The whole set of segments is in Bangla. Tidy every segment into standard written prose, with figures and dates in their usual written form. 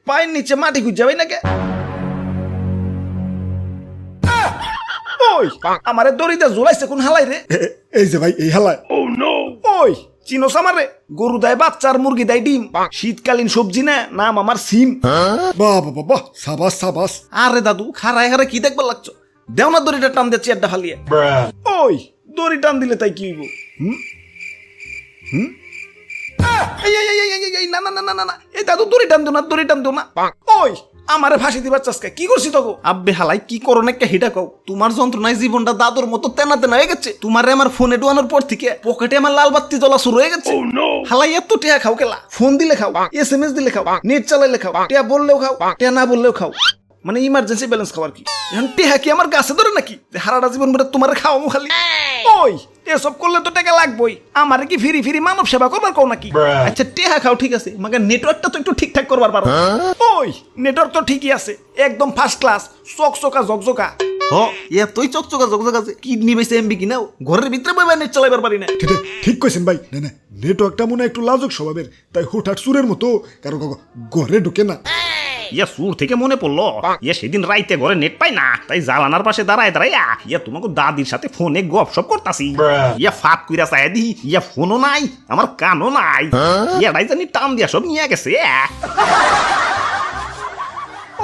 পায়ের নিচে মাটি খুঁজে যাবে নাকি? ওই আমারে দড়িতে ঝুলাইছে কোন হালাই রে? এই যে ভাই এই হালায়। ওই চিনোস আমারে? গরু দেয় বাচ্চা আর মুরগি দেয় ডিম, শীতকালীন সবজি না, নাম আমার সিম। বাহ বাহ বাহ, সাবাস সাবাস। আরে দাদু খারায় হারে কি দেখবার লাগছো? দেও না দড়িটা টান দিয়ে চেয়ারটা ফালিয়ে। ওই দড়ি টান দিলে তাই কি হইব? না না না না না, এই দাদু দড়ি টান দিও না, দড়ি টান দিও না। ওই আমারে ফাঁসি দিবার চাষকে কি করছি তোকে? আব্বে হালাই কি করো না একটা হিটা কও। তোমার যন্ত্রণায় জীবনটা দাদুর মতো তেনা তেনা হয়ে গেছে। তোমারে আমার ফোনে ডুয়ানোর পর থেকে পকেটে আমার লাল বাতি জ্বলা শুরু হয়ে গেছে। হালাই এত টিয়া খাও কেলা? ফোন দিলে খাও, SMS দিলে খাও, নেট চালাইলে খাও, টিয়া বললেও খাও, টিয়া না বললেও খাও, মানে ইমার্জেন্সি ব্যালেন্স খাওয়ার কি? এখন টিয়া কি আমার গাছে ধরে নাকি হারাটা জীবন ভরে তোমার খাওয়ামো খালি? ওই এসব করলে তো টাকা লাগবেই। আমারে কি ফিরি ফিরি মানব সেবা করবার কও নাকি? আচ্ছা টেহা খাও ঠিক আছে, মাগে নেটওয়ার্কটা তো একটু ঠিকঠাক করবার পারো। ওই নেটওয়ার্ক তো ঠিকই আছে, একদম ফার্স্ট ক্লাস, চকচকা জকজকা। হ এতই চকচকা জকজকা আছে, কিডনি বেশি এমবি কিনাও ঘরের ভিতরে বইবা নেট চালাইবার পারি না। ঠিক কইছেন ভাই। না না, নেটওয়ার্কটা মনে হয় একটু লাজুক স্বভাবের, তাই হুটহাট সুরের মতো কারো ঘরে ঢুকে না। ইয়া সুর থেকে মনে পড়লো, ইয়া সেদিন রাইতে ঘরে নেট পাই না, তাই জালানার পাশে দাঁড়ায় ইয়া তোমাকে দাদির সাথে ফোনে গপসপ করতাছি। ইয়া ফাঁক কইরা চাই দি, ইয়া ফোনও নাই, আমার কানও নাই, ইয়া রাইজানি টান দিয়া সব নিয়ে গেছে।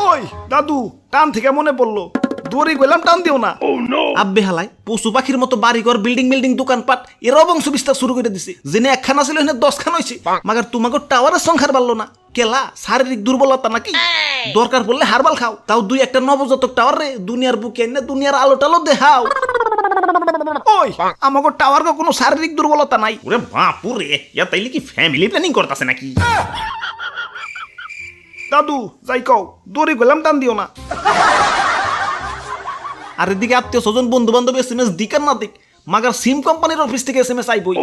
ওই দাদু টান থেকে মনে পড়লো, দড়ি গেলাম টান দিও না। আব্বে হালাই পশু পাখির মতো বাড়িঘর বিল্ডিং বিল্ডিং দোকানপাট এরাও বংশ বিস্তার শুরু করে দিছে। জেনে একখানা ছিল এখানে 10 খান হয়েছে, মাগার তোমাকে টাওয়ারের সংখ্যার বাড়লো না কেলা? শারীরিক দুর্বলতা নাকি? দরকার পড়লে হারবাল খাও, তাও 2-1টা নবজাতক টাওয়ার রে দুনিয়ার বুকে এনে দুনিয়ার আলো টালো দেখাও। ওই আমাকে টাওয়ার কোনো শারীরিক দুর্বলতা নাই। ওরে বাপুরে, ইয়া তাইলে কি ফ্যামিলি প্ল্যানিং করতেছে নাকি? দাদু যাই কও, দড়ি গেলাম টান দিও না। আর এদিকে আত্মীয় স্বজন বন্ধু বান্ধব SMS দিক আর না দিক, মাগার সিম কোম্পানির অফিস থেকে SMS আইবই।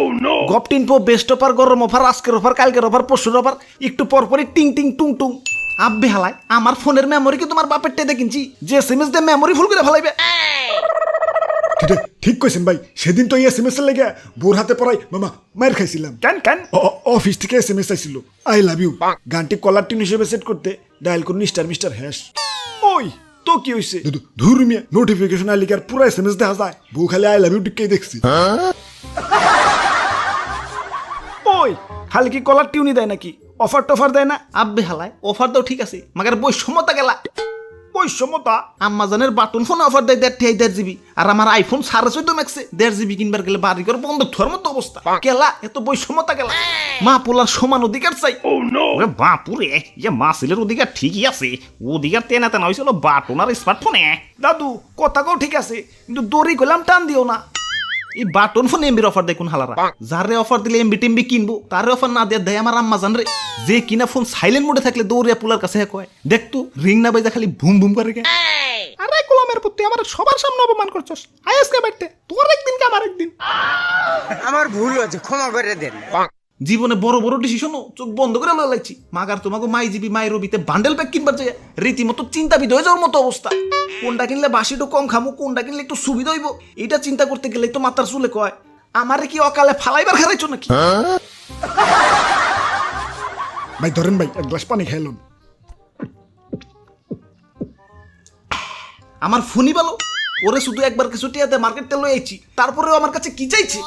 গপটিনপো বেস্ট অফার, গরম অফার, আজকের অফার, কালকের অফার, পরশুর অফার, একটু পরপরই টিং টিং টুং টুং। আব্বে হালাই আমার ফোনের মেমোরি কি তোমার বাপের টেদে কিনছি যে SMS দিয়ে মেমোরি ফুল করে ফেলাইবে? ঠিক কইছেন ভাই, সেদিন তো SMS এর লেগে বোর হাতে পড়াই মামা মার খাইছিলাম। কেন অফিস থেকে SMS আইছিল, আই লাভ ইউ, গানটি কলার টিউন হিসেবে সেট করতে ডায়াল করুন ***#। ওই তো কি হইছে? ধুর মিয়া, নোটিফিকেশন আইলে কি আর পুরো SMS দেখা যায়? বউ খালি আই লাভ ইউ টিকেই দেখছি। ওই খালি কি কলার টিউনই দেয় নাকি? অফার টফার দেয় না? আব্বে হালাই অফার দাও ঠিক আছে, মাগার বৈষম্যতা গেলা। বৈষম্যতা? আম্মাজানের বাটন ফোন অফার দেয় 1.5 GB, আর আমার আইফোন 14.5 ম্যাক্সে 1.5 GB কিনবার গেলে বাড়ি ঘর বন্ধ থর মতো অবস্থা। কেলা এত বৈষম্যতা গেলা? মা পোলার সমান অধিকার চাই। ওরে বাপুরে, ইয়া মাসিলের অধিকার ঠিকই আছে, অধিকার তেনা তেনা হয়েছিল বাটন আর স্মার্টফোনে। দাদু কথা কও ঠিক আছে, কিন্তু দড়ি গেলাম টান দিও না। এই বাটন ফোন এমবির অফার দেয় কোন হালারা? যারে অফার দিলে এমবি টেমবি কিনবো, তারে অফার না দেয় দেয় আমার আম্মা জান রে। যে কিনা ফোন সাইলেন্ট মোডে থাকলে দৌড়িয়া পুলার কাছে কয়, দেখ তো রিং না বাজা খালি ভুম ভুম করে গে। আরে গোলামের পুত্তি, আমার সবার সামনে অপমান করছস। আজকে বাইতে তোর একদিন কে আমার একদিন। আমার ভুল হয়েছে, ক্ষমা করে দেন। জীবনে বড় বড় ডিসিশনও চোখ বন্ধ করে লাইছি। মাগার তোমাকে মাইজিবি মাই রবিতে বান্ডেল প্যাক কিনবার যায় রীতিমতো চিন্তাবিদ হয়ে যাওয়ার মতো অবস্থা। কোনটা কিনলে বাসিটা কম খামু, কোনটা কিনলে একটু সুবিধা হইব, এটা চিন্তা করতে গেলে তো মাথার চুলে কয় আমারে কি অকালে ফালাইবার খারাইছো নাকি? ভাই ধরেন ভাই, এক গ্লাস পানি খাইলাম। আমার ফোনই ভালো, ওরে শুধু একবার কিছু টিয়াতে মার্কেটে লই আইছি, তারপরেও আমার কাছে কি চাইছে?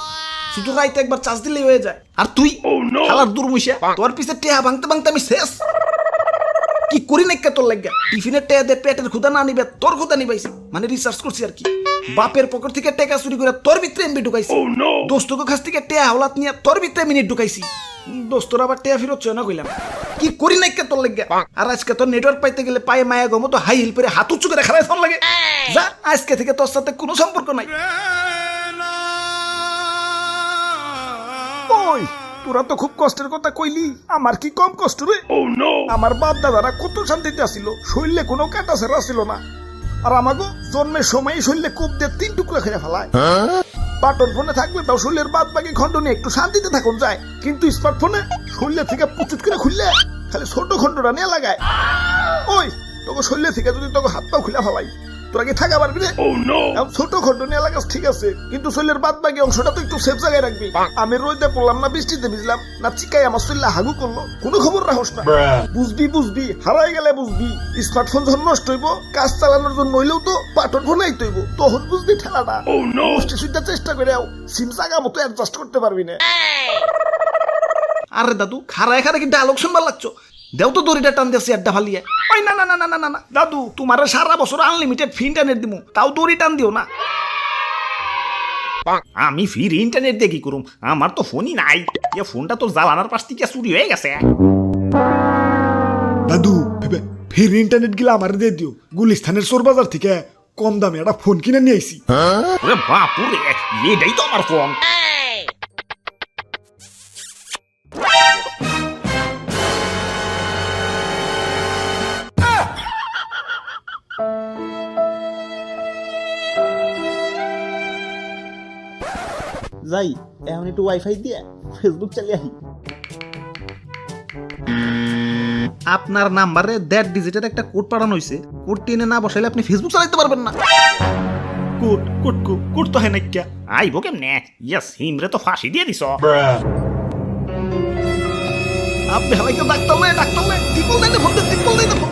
শুধু রাইতে একবার চার্জ দিলেই হয়ে যায়। আর তুই শালার দুর্মুষা, তোর পিছে টেহা ভাঙতে ভাঙতে আমি শেষ। কি করি নাকি তোর লাগা? টিফিনের টেহা দে পেটের ক্ষুধা না নিবে, তোর ক্ষুধা নিবাইছি, মানে রিসার্চ করছি আর কি। বাপের পকেট থেকে টাকা চুরি করে তোর ভিতরে এমবি ঢুকাইছি, দোস্তকে কাছ থেকে টেহা হাওলাত নিয়ে তোর ভিতরে মিনিট ঢুকাইছি, দোস্তর আবার টেহা ফিরত চায় না কইলাম। কি করি নাকি তোর লাগা? আর আজকে তোর নেটওয়ার্ক পাইতে গেলে পায়ে মায়া গমো তো হাই হিল পরে হাত উঁচু করে খারাই ফোন লাগে। যা, আজকে থেকে তোর সাথে কোনো সম্পর্ক নাই। ওই তোরা তো খুব কষ্টের কথা কইলি, আমার কি কম কষ্ট রে? আমার বাপ দাদারা কত শান্তিতে আসিল, শরীরে কোনো কাটা ছেড়া ছিল না। আর আমাকে জন্মের সময় শরীরে কোপ দিয়ে 3 টুকরা খেয়ে ফেলায়। বাটন ফোনে থাকলে তাও শরীরের বাদ বাকি খন্ড নিয়ে একটু শান্তিতে থাকুন যায়, কিন্তু স্মার্টফোনে শরীরে থেকে পুচুট করে খুললে খালি ছোট খন্ডটা নিয়ে লাগায়। ওই তোকে শরীরে থেকে যদি তোকে হাত পাও খুলে ফেলাই, তোরা কি থাকা পারবি রে? এখন ছোট খটো নিয়ে লাগাস ঠিক আছে, কিন্তু শরীরের বাদ বাকি অংশটা তো একটু সেফ জায়গায় রাখবি। আমি রোদে পড়লাম না বৃষ্টিতে ভিজলাম না চিকাই আমার শরীরে হাগু করলো, কোনো খবর রাখস না। বুঝবি হারাই গেলে বুঝবি। স্মার্টফোন যখন নষ্ট হইব, কাজ চালানোর জন্য হইলেও তো বাটন ফোন আইতে হইব, তখন বুঝবি ঠেলাটা। মুষ্টি সুইটা চেষ্টা করে সিম জায়গা মতো অ্যাডজাস্ট করতে পারবি না। আরে দাদু খারায় কি ডায়লগ শুনবার লাগছো? দেও তো দড়িটা টান দিয়েছি আড্ডা ফালিয়ে। ওই না না না না না না দাদু, তোমার সারা বছর আনলিমিটেড ফ্রি ইন্টারনেট দিমু, তাও দড়ি টান দিও না। আমি ফ্রি ইন্টারনেট দিয়ে কি করুম? আমার তো ফোনই নাই। এ ফোনটা তো জ্বালানার পাশ থেকে চুরি হয়ে গেছে। দাদু ফের ইন্টারনেট গিলা আমার দিয়ে দিও। গুলিস্তানের চোর বাজার থেকে কম দামে একটা ফোন কিনে নিয়ে আইছি। ওরে বাপুরে, এটাই তো আমার ফোন। যাই এখন একটু ওয়াইফাই দিয়ে ফেসবুক চালিয়ে আহি। আপনার নাম্বারে 1.5 ডিজিটের একটা কোড পাঠানো হয়েছে। কোডটি এনে না বসাইলে আপনি ফেসবুক চালাতে পারবেন না। কোড তো হয় না কিয়া আইব কেমনে? ইয়েস হিমরে তো ফাঁসি দিয়ে দিছ। আপনি হালাইকে ডাক্তার টিপল দেন ফোন